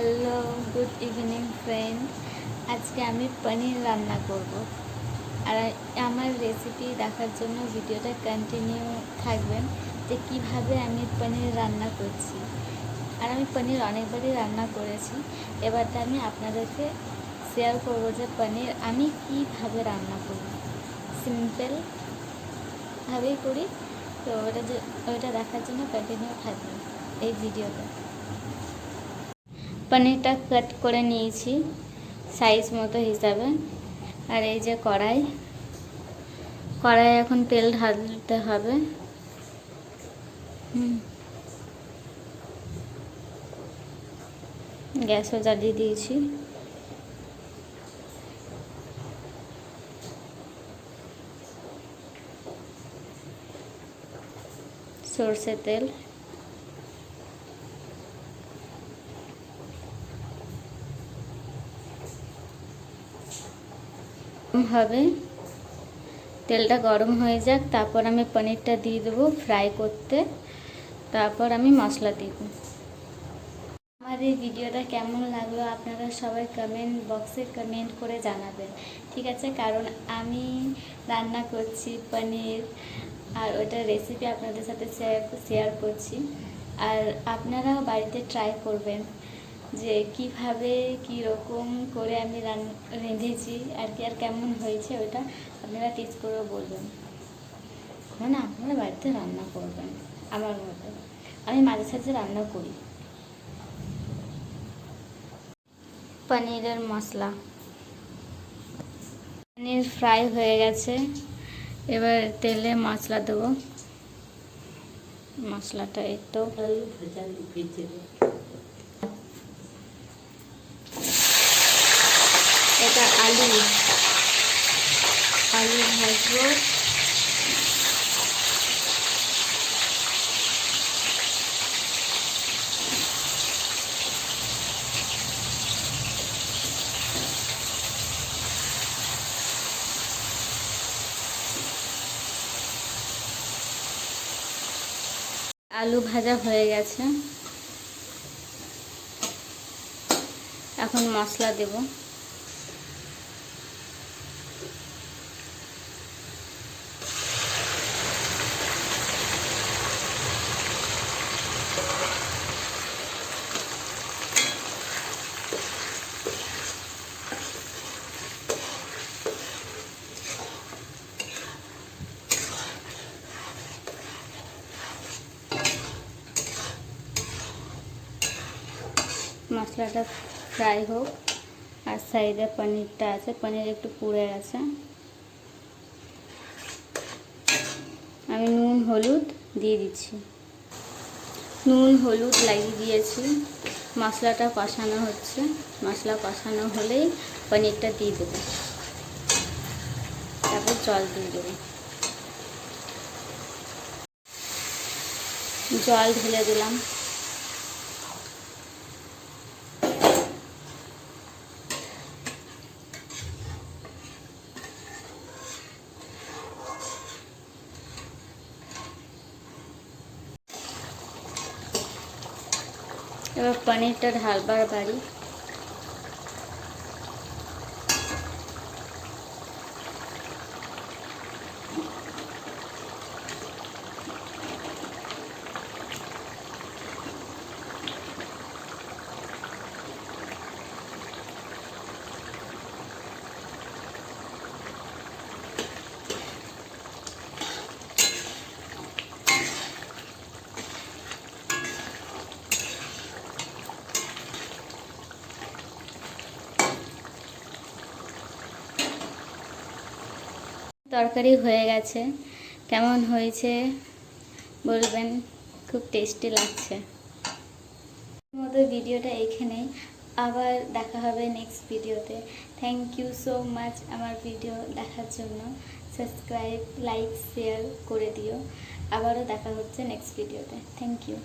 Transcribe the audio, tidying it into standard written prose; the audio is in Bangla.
Hello, good evening friend. আজকে আমি পনির রান্না করব। আর আমার রেসিপি দেখার জন্য ভিডিওটা কন্টিনিউ থাকবেন যে কিভাবে আমি পনির রান্না করছি। আর আমি পনির অনেকবারই রান্না করেছি, এবারটা আমি আপনাদেরকে শেয়ার করব যে পনির আমি কিভাবে রান্না করি, সিম্পলভাবেই করি। তো ওটা দেখার জন্য কন্টিনিউ থাকবেন এই ভিডিওতে। পনিরটা কাট করে নিয়েছি সাইজ মতো হিসাবে। আর এই যে কড়াই এখন তেল ঢালতে হবে। গ্যাসও জ্বালিয়ে দিয়েছি। সরষের তেল, হবে তেলটা গরম হয়ে যাক, তারপর আমি পনিরটা দিয়ে দেবো ফ্রাই করতে, তারপর আমি মশলা দিব। আমার এই ভিডিওটা কেমন লাগলো আপনারা সবাই কমেন্ট বক্সে কমেন্ট করে জানাবেন, ঠিক আছে? কারণ আমি রান্না করছি পনির, আর ওটার রেসিপি আপনাদের সাথে শেয়ার করছি। আর আপনারাও বাড়িতে ট্রাই করবেন যে কিভাবে কীরকম করে আমি রেঁধেছি আর কেমন হয়েছে, ওটা আপনারা টেস্ট করেও বলবেন। না, আপনারা বাড়িতে রান্না করবেন আমার মতো। আমি মাঝে সাঝে রান্না করি। পনিরের মশলা, পনির ফ্রাই হয়ে গেছে, এবার তেলে মশলা দেবো। মশলাটা একটু এটা আলু ভাজবো। আলু ভাজা হয়ে গেছে, এখন মশলা দেব। মশলাটা ফ্রাই হোক, আর সাইডে পনিরটা আছে, পনির একটু পুড়ে গেছে। আমি নুন হলুদ দিয়ে দিচ্ছি, নুন হলুদ লাগিয়ে দিয়েছি। মশলাটা কষানো হচ্ছে, মশলা কষানো হলেই পনিরটা দিয়ে দেবো, তারপর জল দিয়ে দেবো। জল ঢেলে দিলাম। এবার পনিরটা ঢালবার বাড়ি। তরকারি হয়ে গেছে, কেমন হয়েছে বলবেন, খুব টেস্টি লাগছে। মতো ভিডিওটা এখানেই, আবার দেখা হবে নেক্সট ভিডিওতে। থ্যাংক ইউ সো মাচ আমার ভিডিও দেখার জন্য। সাবস্ক্রাইব, লাইক, শেয়ার করে দিও। আবারও দেখা হচ্ছে নেক্সট ভিডিওতে। Thank you.